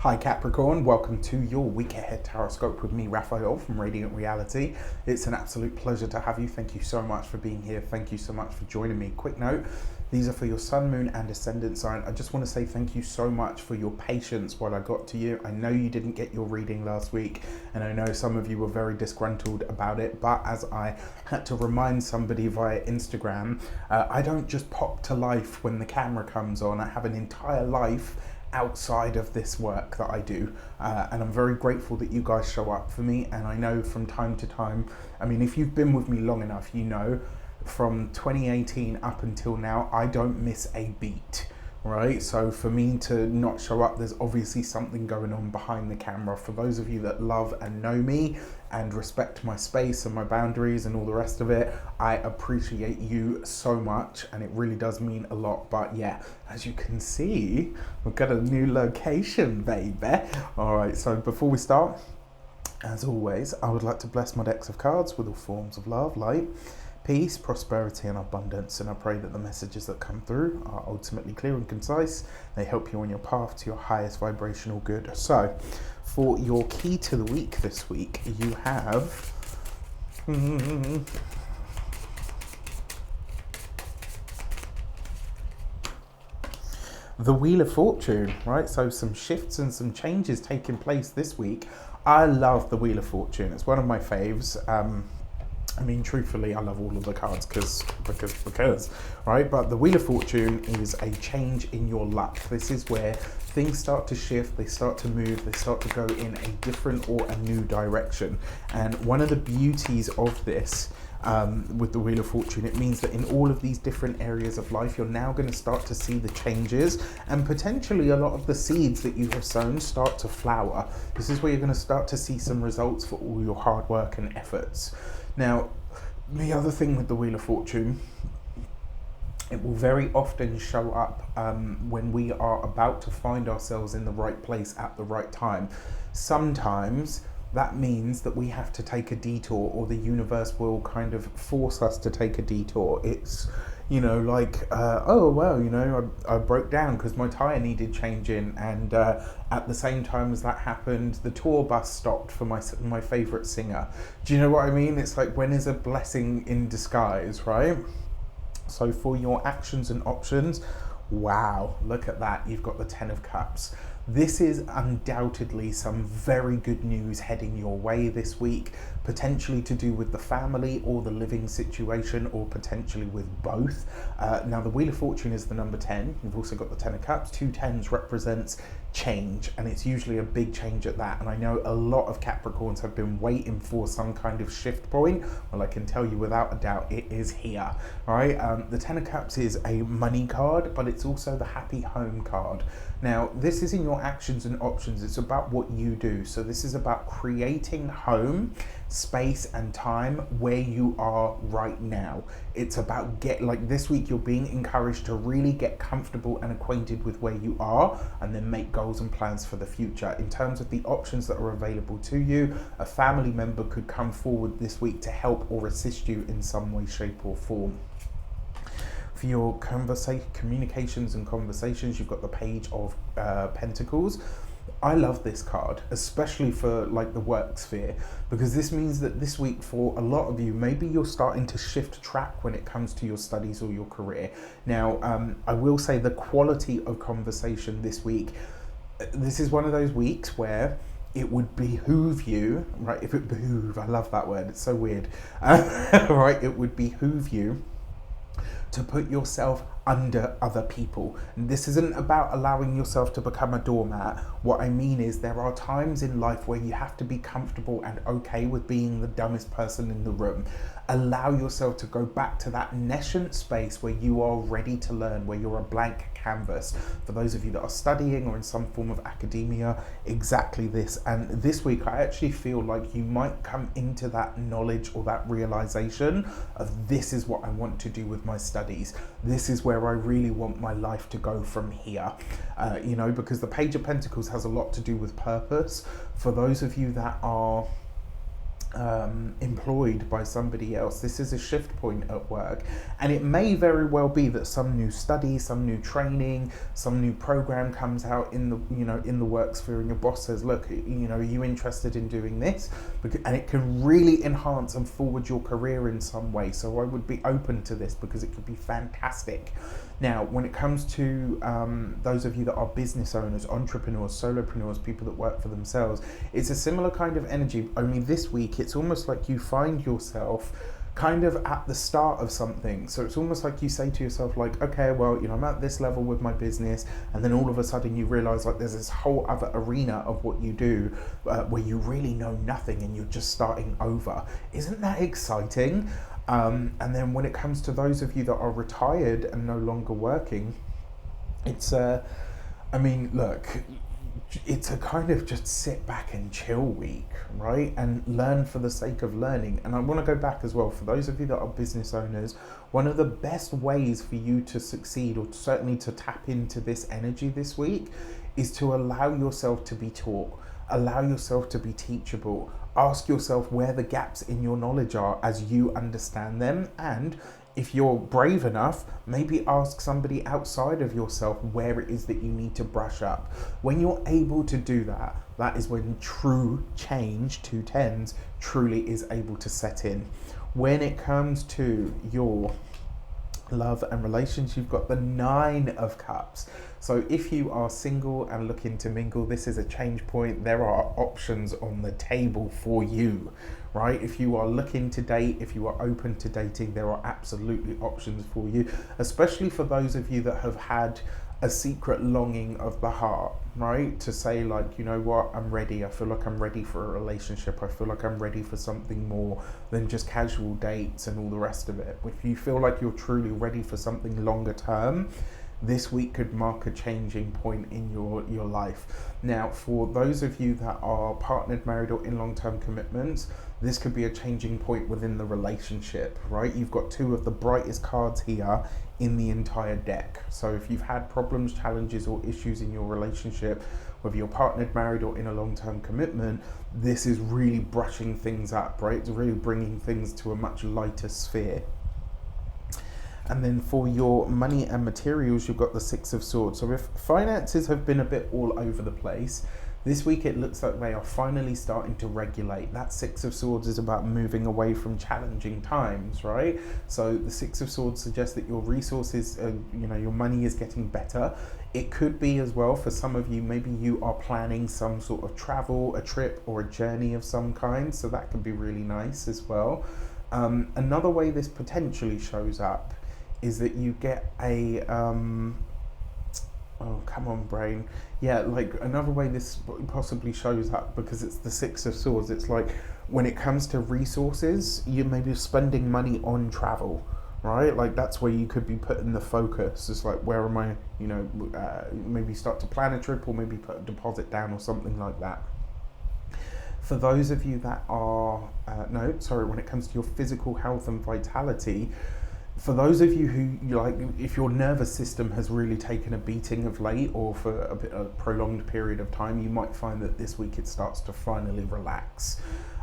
Hi Capricorn, welcome to your week ahead tarot with me, Raphael from Reydiant Reality. It's an absolute pleasure to have you. Thank you so much for being here. Thank you so much for joining me. Quick note, these are for your sun, moon and ascendant sign. I just want to say thank you so much for your patience while I got to you. I know you didn't get your reading last week and I know some of you were very disgruntled about it, but as I had to remind somebody via Instagram, I don't just pop to life when the camera comes on. I have an entire life outside of this work that I do, and I'm very grateful that you guys show up for me. And I know from time to time, I mean, if you've been with me long enough, you know from 2018 up until now I don't miss a beat, right? So for me to not show up, there's obviously something going on behind the camera. For those of you that love and know me and respect my space and my boundaries and all the rest of it, I appreciate you so much and it really does mean a lot. But yeah, as you can see, we've got a new location, baby. All right, so before we start, as always, I would like to bless my decks of cards with all forms of love, light, peace, prosperity and abundance, and I pray that the messages that come through are ultimately clear and concise. They help you on your path to your highest vibrational good. So for your key to the week this week, you have the Wheel of Fortune, right? So some shifts and some changes taking place this week. I love the Wheel of Fortune. It's one of my faves. I mean, truthfully, I love all of the cards because, right? But the Wheel of Fortune is a change in your luck. This is where things start to shift, they start to move, they start to go in a different or a new direction. And one of the beauties of this, with the Wheel of Fortune, it means that in all of these different areas of life, you're now going to start to see the changes and potentially a lot of the seeds that you have sown start to flower. This is where you're going to start to see some results for all your hard work and efforts. Now, the other thing with the Wheel of Fortune, it will very often show up when we are about to find ourselves in the right place at the right time. Sometimes that means that we have to take a detour, or the universe will kind of force us to take a detour. It's, you know, like, oh, well, you know, I broke down because my tyre needed changing, and at the same time as that happened, the tour bus stopped for my favourite singer. Do you know what I mean? It's like, when is a blessing in disguise, right? So for your actions and options, wow, look at that. You've got the 10 of Cups. This is undoubtedly some very good news heading your way this week, potentially to do with the family or the living situation, or potentially with both. Now, the Wheel of Fortune is the number 10. You've also got the 10 of Cups. 2 10s represents change, and it's usually a big change at that. And I know a lot of Capricorns have been waiting for some kind of shift point. Well, I can tell you without a doubt it is here, right? The 10 of Cups is a money card, but it's also the happy home card. Now, this is in your actions and options. It's about what you do. So this is about creating home, space and time where you are right now. It's about this week you're being encouraged to really get comfortable and acquainted with where you are, and then make goals and plans for the future. In terms of the options that are available to you, a family member could come forward this week to help or assist you in some way, shape or form. For your communications and conversations, you've got the Page of Pentacles. I love this card, especially for like the work sphere, because this means that this week for a lot of you, maybe you're starting to shift track when it comes to your studies or your career. Now, I will say the quality of conversation this week, this is one of those weeks where it would behoove you, right? If it behoove, I love that word, it's so weird, right? It would behoove you to put yourself under other people. And this isn't about allowing yourself to become a doormat. What I mean is there are times in life where you have to be comfortable and okay with being the dumbest person in the room. Allow yourself to go back to that nascent space where you are ready to learn, where you're a blank canvas. For those of you that are studying or in some form of academia, exactly this. And this week I actually feel like you might come into that knowledge or that realization of, this is what I want to do with my studies. This is where I really want my life to go from here. You know, because the Page of Pentacles has a lot to do with purpose. For those of you that are employed by somebody else. This is a shift point at work, and it may very well be that some new study, some new training, some new program comes out in the in the work sphere, and your boss says, look, are you interested in doing this? And it can really enhance and forward your career in some way. So I would be open to this because it could be fantastic. Now, when it comes to those of you that are business owners, entrepreneurs, solopreneurs, people that work for themselves, it's a similar kind of energy, only this week it's almost like you find yourself kind of at the start of something. So it's almost like you say to yourself, like, okay, well, I'm at this level with my business, and then all of a sudden you realize like there's this whole other arena of what you do where you really know nothing and you're just starting over. Isn't that exciting? And then when it comes to those of you that are retired and no longer working, it's look, it's a kind of just sit back and chill week, right? And learn for the sake of learning. And I want to go back as well, for those of you that are business owners, one of the best ways for you to succeed, or certainly to tap into this energy this week, is to allow yourself to be taught, allow yourself to be teachable. Ask yourself where the gaps in your knowledge are as you understand them, and if you're brave enough, maybe ask somebody outside of yourself where it is that you need to brush up. When you're able to do that, that is when true change, 2 tens, truly is able to set in. When it comes to your love and relations, you've got the 9 of Cups. So if you are single and looking to mingle, this is a change point. There are options on the table for you, right? If you are looking to date, if you are open to dating, there are absolutely options for you, especially for those of you that have had a secret longing of the heart, right? To say like, what, I'm ready. I feel like I'm ready for a relationship. I feel like I'm ready for something more than just casual dates and all the rest of it. If you feel like you're truly ready for something longer term, this week could mark a changing point in your life. Now, for those of you that are partnered, married, or in long-term commitments, this could be a changing point within the relationship, right? You've got 2 of the brightest cards here in the entire deck. So if you've had problems, challenges, or issues in your relationship, whether you're partnered, married, or in a long-term commitment, this is really brushing things up, right? It's really bringing things to a much lighter sphere. And then for your money and materials, you've got the 6 of Swords. So if finances have been a bit all over the place, this week it looks like they are finally starting to regulate. That 6 of Swords is about moving away from challenging times, right? So the 6 of Swords suggests that your resources, your money is getting better. It could be as well, for some of you, maybe you are planning some sort of travel, a trip, or a journey of some kind. So that could be really nice as well. Another way this potentially shows up is that you get a oh, come on, brain. Yeah, like another way this possibly shows up, because it's the 6 of Swords, it's like when it comes to resources, you may be spending money on travel, right? Like that's where you could be putting the focus. It's like, where am I, maybe start to plan a trip, or maybe put a deposit down or something like that. For those of you that are, when it comes to your physical health and vitality, for those of you who, if your nervous system has really taken a beating of late, or for a prolonged period of time, you might find that this week it starts to finally relax.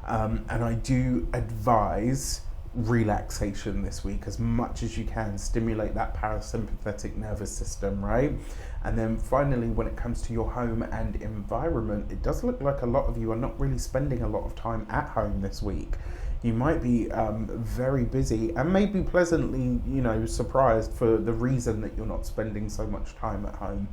And I do advise relaxation this week as much as you can. Stimulate that parasympathetic nervous system, right? And then finally, when it comes to your home and environment, it does look like a lot of you are not really spending a lot of time at home this week. You might be very busy, and maybe pleasantly, surprised for the reason that you're not spending so much time at home.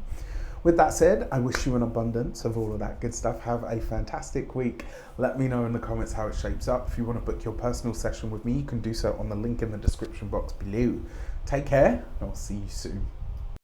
With that said, I wish you an abundance of all of that good stuff. Have a fantastic week. Let me know in the comments how it shapes up. If you want to book your personal session with me, you can do so on the link in the description box below. Take care, and I'll see you soon.